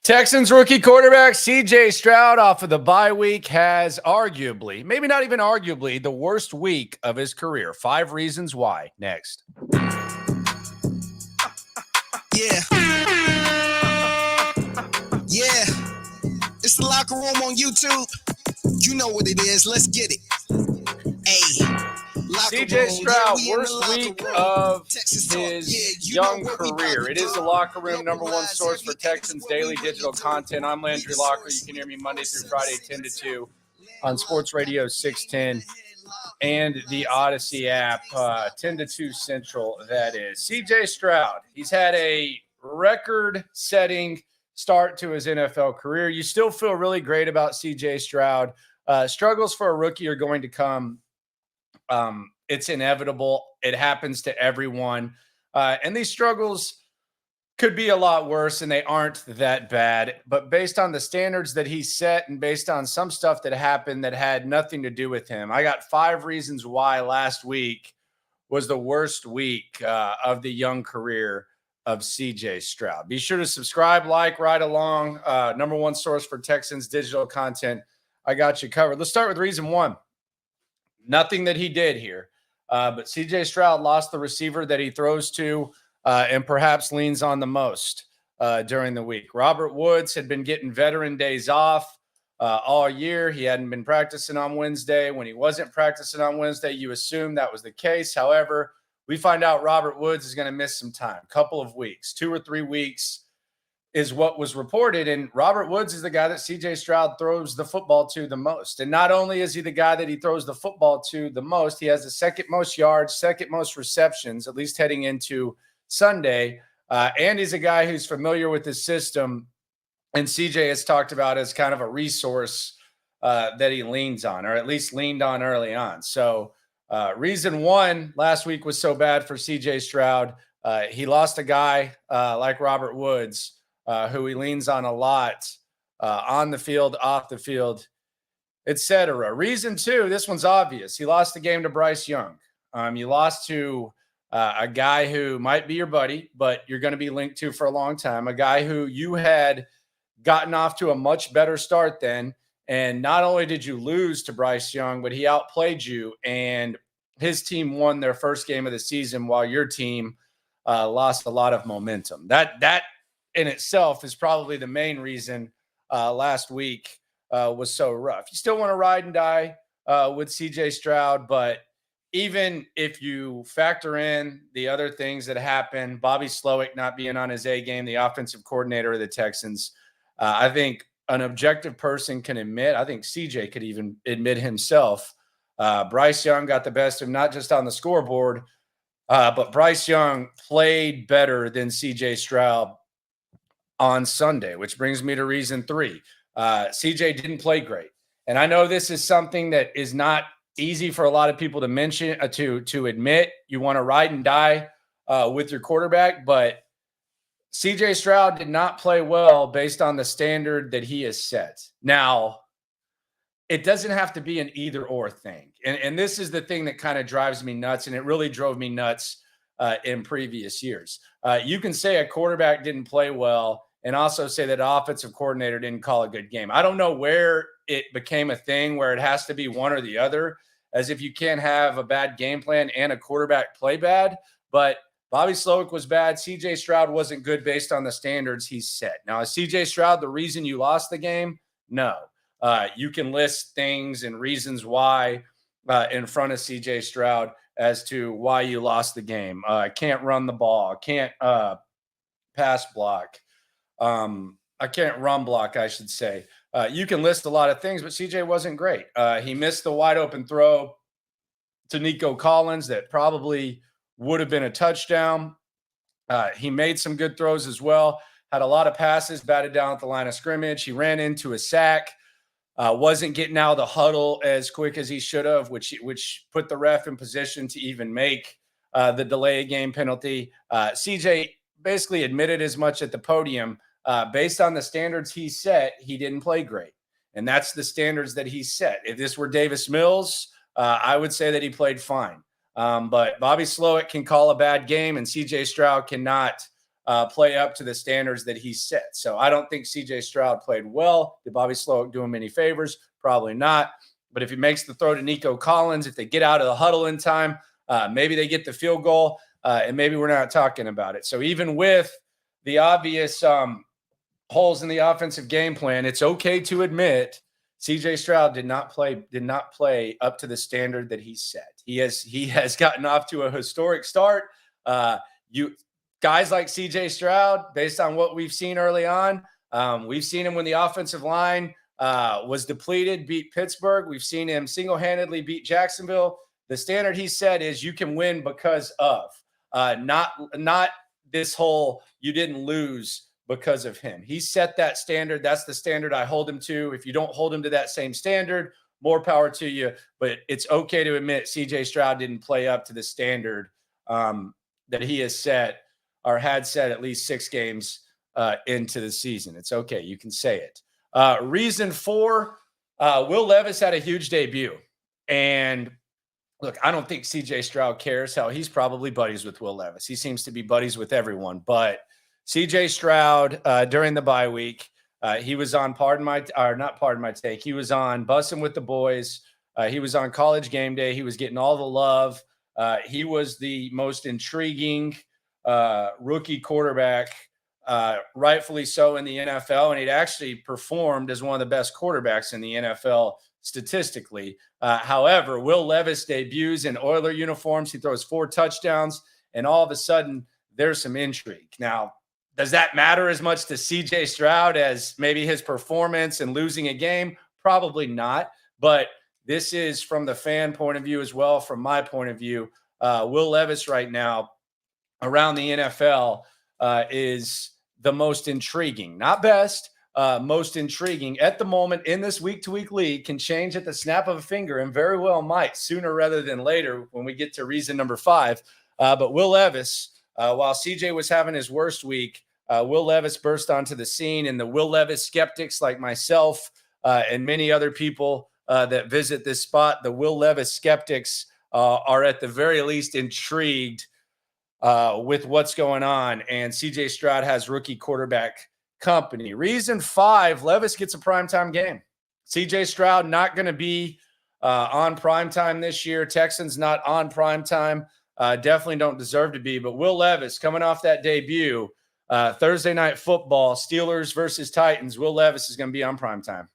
Texans rookie quarterback C.J. Stroud off of the bye week has arguably, maybe not even arguably, the worst week of his career. 5 reasons why. Next. Yeah. It's the Locker Room on YouTube. You know what it is. Let's get it. Hey. C.J. Stroud, worst week of his young career. It is the Locker Room, number one source for Texans daily digital content. I'm Landry Locker. You can hear me Monday through Friday, 10 to 2 on Sports Radio 610 and the Odyssey app, 10 to 2 Central, that is. C.J. Stroud, he's had a record-setting start to his NFL career. You still feel really great about C.J. Stroud. Struggles for a rookie are going to come. It's inevitable. It happens to everyone. And these struggles could be a lot worse, and they aren't that bad. But based on the standards that he set and based on some stuff that happened that had nothing to do with him, I got 5 reasons why last week was the worst week of the young career of C.J. Stroud. Be sure to subscribe, like, ride along. Number one source for Texans digital content. I got you covered. Let's start with reason 1. Nothing that he did here. But C.J. Stroud lost the receiver that he throws to and perhaps leans on the most during the week. Robert Woods had been getting veteran days off all year. He hadn't been practicing on Wednesday. When he wasn't practicing on Wednesday, you assume that was the case. However, we find out Robert Woods is going to miss some time, a couple of weeks, 2 or 3 weeks is what was reported. And Robert Woods is the guy that C.J. Stroud throws the football to the most. And not only is he the guy that he throws the football to the most, he has the second most yards, second most receptions, at least heading into Sunday. And he's a guy who's familiar with his system. And C.J. has talked about as kind of a resource that he leans on, or at least leaned on early on. So reason 1 last week was so bad for C.J. Stroud. He lost a guy like Robert Woods, who he leans on a lot on the field, off the field, etc. Reason 2, this one's obvious. He lost the game to Bryce Young. You lost to a guy who might be your buddy, but you're going to be linked to for a long time, a guy who you had gotten off to a much better start than. And not only did you lose to Bryce Young, but he outplayed you, and his team won their first game of the season while your team lost a lot of momentum. That in itself is probably the main reason last week was so rough. You still want to ride and die with C.J. Stroud, but even if you factor in the other things that happened, Bobby Slowick not being on his A game, the offensive coordinator of the Texans, I think an objective person can admit, I think C.J. could even admit himself, Bryce Young got the best of him, not just on the scoreboard, but Bryce Young played better than C.J. Stroud on Sunday, which brings me to reason 3. CJ didn't play great. And I know this is something that is not easy for a lot of people to mention, to admit. You want to ride and die with your quarterback, but CJ Stroud did not play well based on the standard that he has set. Now, it doesn't have to be an either or thing. And this is the thing that kind of drives me nuts, and it really drove me nuts in previous years. You can say a quarterback didn't play well and also say that offensive coordinator didn't call a good game. I don't know where it became a thing where it has to be one or the other, as if you can't have a bad game plan and a quarterback play bad. But Bobby Slowick was bad. C.J. Stroud wasn't good based on the standards he set. Now, is C.J. Stroud the reason you lost the game? No. You can list things and reasons why in front of C.J. Stroud as to why you lost the game. Can't run the ball. Can't pass block. I can't run block, I should say. You can list a lot of things, but CJ wasn't great. He missed the wide open throw to Nico Collins that probably would have been a touchdown. He made some good throws as well. Had a lot of passes, batted down at the line of scrimmage. He ran into a sack. Wasn't getting out of the huddle as quick as he should have, which put the ref in position to even make the delay of game penalty. CJ basically admitted as much at the podium. Based on the standards he set, he didn't play great. And that's the standards that he set. If this were Davis Mills, I would say that he played fine. But Bobby Slowick can call a bad game, and C.J. Stroud cannot play up to the standards that he set. So I don't think CJ Stroud played well. Did Bobby Slowick do him any favors? Probably not. But if he makes the throw to Nico Collins, if they get out of the huddle in time, maybe they get the field goal, and maybe we're not talking about it. So even with the obvious holes in the offensive game plan, it's okay to admit CJ Stroud did not play up to the standard that he set. He has gotten off to a historic start. Guys like CJ Stroud, based on what we've seen early on, we've seen him when the offensive line was depleted, beat Pittsburgh. We've seen him single-handedly beat Jacksonville. The standard he set is you can win because of, not this whole you didn't lose because of him. He set that standard. That's the standard I hold him to. If you don't hold him to that same standard, more power to you. But it's okay to admit CJ Stroud didn't play up to the standard that he has set or had set at least 6 games into the season. It's okay. You can say it. Reason 4, Will Levis had a huge debut. And look, I don't think CJ Stroud cares. Hell, he's probably buddies with Will Levis. He seems to be buddies with everyone. But CJ Stroud, during the bye week, he was on he was on Bussin' with the Boys. He was on College Game Day. He was getting all the love. He was the most intriguing rookie quarterback, rightfully so, in the NFL. And he'd actually performed as one of the best quarterbacks in the NFL statistically. However, Will Levis debuts in Oiler uniforms. He throws 4 touchdowns, and all of a sudden there's some intrigue. Now, does that matter as much to CJ Stroud as maybe his performance and losing a game? Probably not. But this is from the fan point of view as well, from my point of view. Will Levis right now around the NFL is the most intriguing, not best, most intriguing at the moment in this week-to-week league. Can change at the snap of a finger, and very well might sooner rather than later when we get to reason number 5. But Will Levis, while CJ was having his worst week, Will Levis burst onto the scene, and the Will Levis skeptics like myself and many other people that visit this spot, the Will Levis skeptics are at the very least intrigued with what's going on. And CJ Stroud has rookie quarterback company. Reason 5, Levis gets a primetime game. CJ Stroud not going to be on primetime this year. Texans not on primetime. Definitely don't deserve to be. But Will Levis coming off that debut, Thursday night football, Steelers versus Titans. Will Levis is going to be on primetime.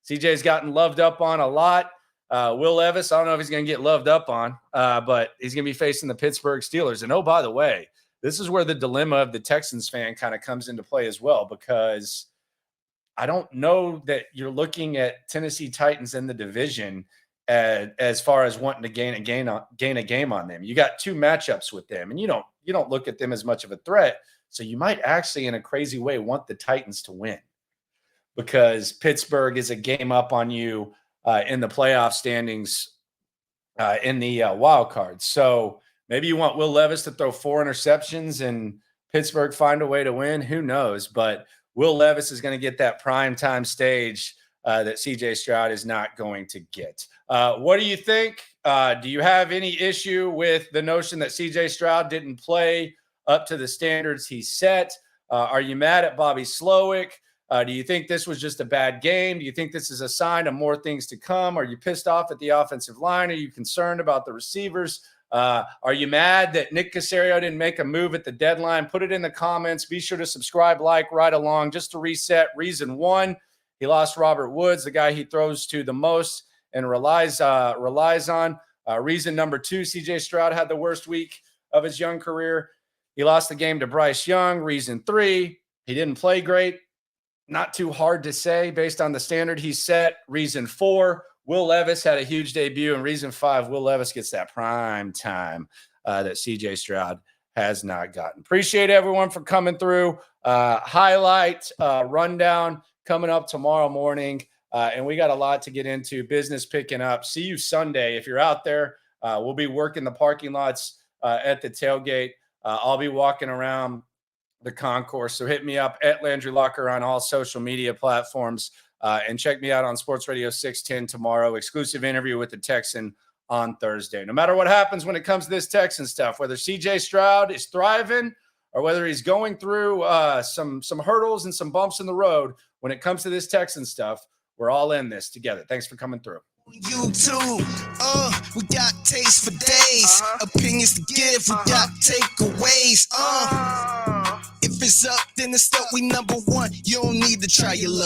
CJ's gotten loved up on a lot. Will Levis, I don't know if he's going to get loved up on, but he's going to be facing the Pittsburgh Steelers. And, oh, by the way, this is where the dilemma of the Texans fan kind of comes into play as well, because I don't know that you're looking at Tennessee Titans in the division as far as wanting to gain a game on them. You got 2 matchups with them, and you don't look at them as much of a threat. So you might actually, in a crazy way, want the Titans to win, because Pittsburgh is a game up on you in the playoff standings in the wild card. So maybe you want Will Levis to throw 4 interceptions and Pittsburgh find a way to win. Who knows? But Will Levis is going to get that primetime stage that CJ Stroud is not going to get. What do you think? Do you have any issue with the notion that CJ Stroud didn't play up to the standards he set? Are you mad at Bobby Slowick? Do you think this was just a bad game? Do you think this is a sign of more things to come? Are you pissed off at the offensive line? Are you concerned about the receivers? Are you mad that Nick Caserio didn't make a move at the deadline? Put it in the comments. Be sure to subscribe, like, right along. Just to reset, reason 1, he lost Robert Woods, the guy he throws to the most and relies on. Reason number 2, CJ Stroud had the worst week of his young career. He lost the game to Bryce Young. Reason 3, he didn't play great. Not too hard to say based on the standard he set. Reason 4, Will Levis had a huge debut. And reason 5, Will Levis gets that prime time that CJ Stroud has not gotten. Appreciate everyone for coming through. Highlight rundown coming up tomorrow morning. And we got a lot to get into. Business picking up. See you Sunday. If you're out there, we'll be working the parking lots at the tailgate. I'll be walking around the concourse. So hit me up at Landry Locker on all social media platforms, and check me out on Sports Radio 610 tomorrow. Exclusive interview with the Texan on Thursday. No matter what happens when it comes to this Texan stuff, whether CJ Stroud is thriving or whether he's going through some hurdles and some bumps in the road, when it comes to this Texan stuff, we're all in this together. Thanks for coming through. YouTube, we got taste for days, opinions to give, we got takeaways. If it's up, then it's up. We number one. You don't need to try your luck.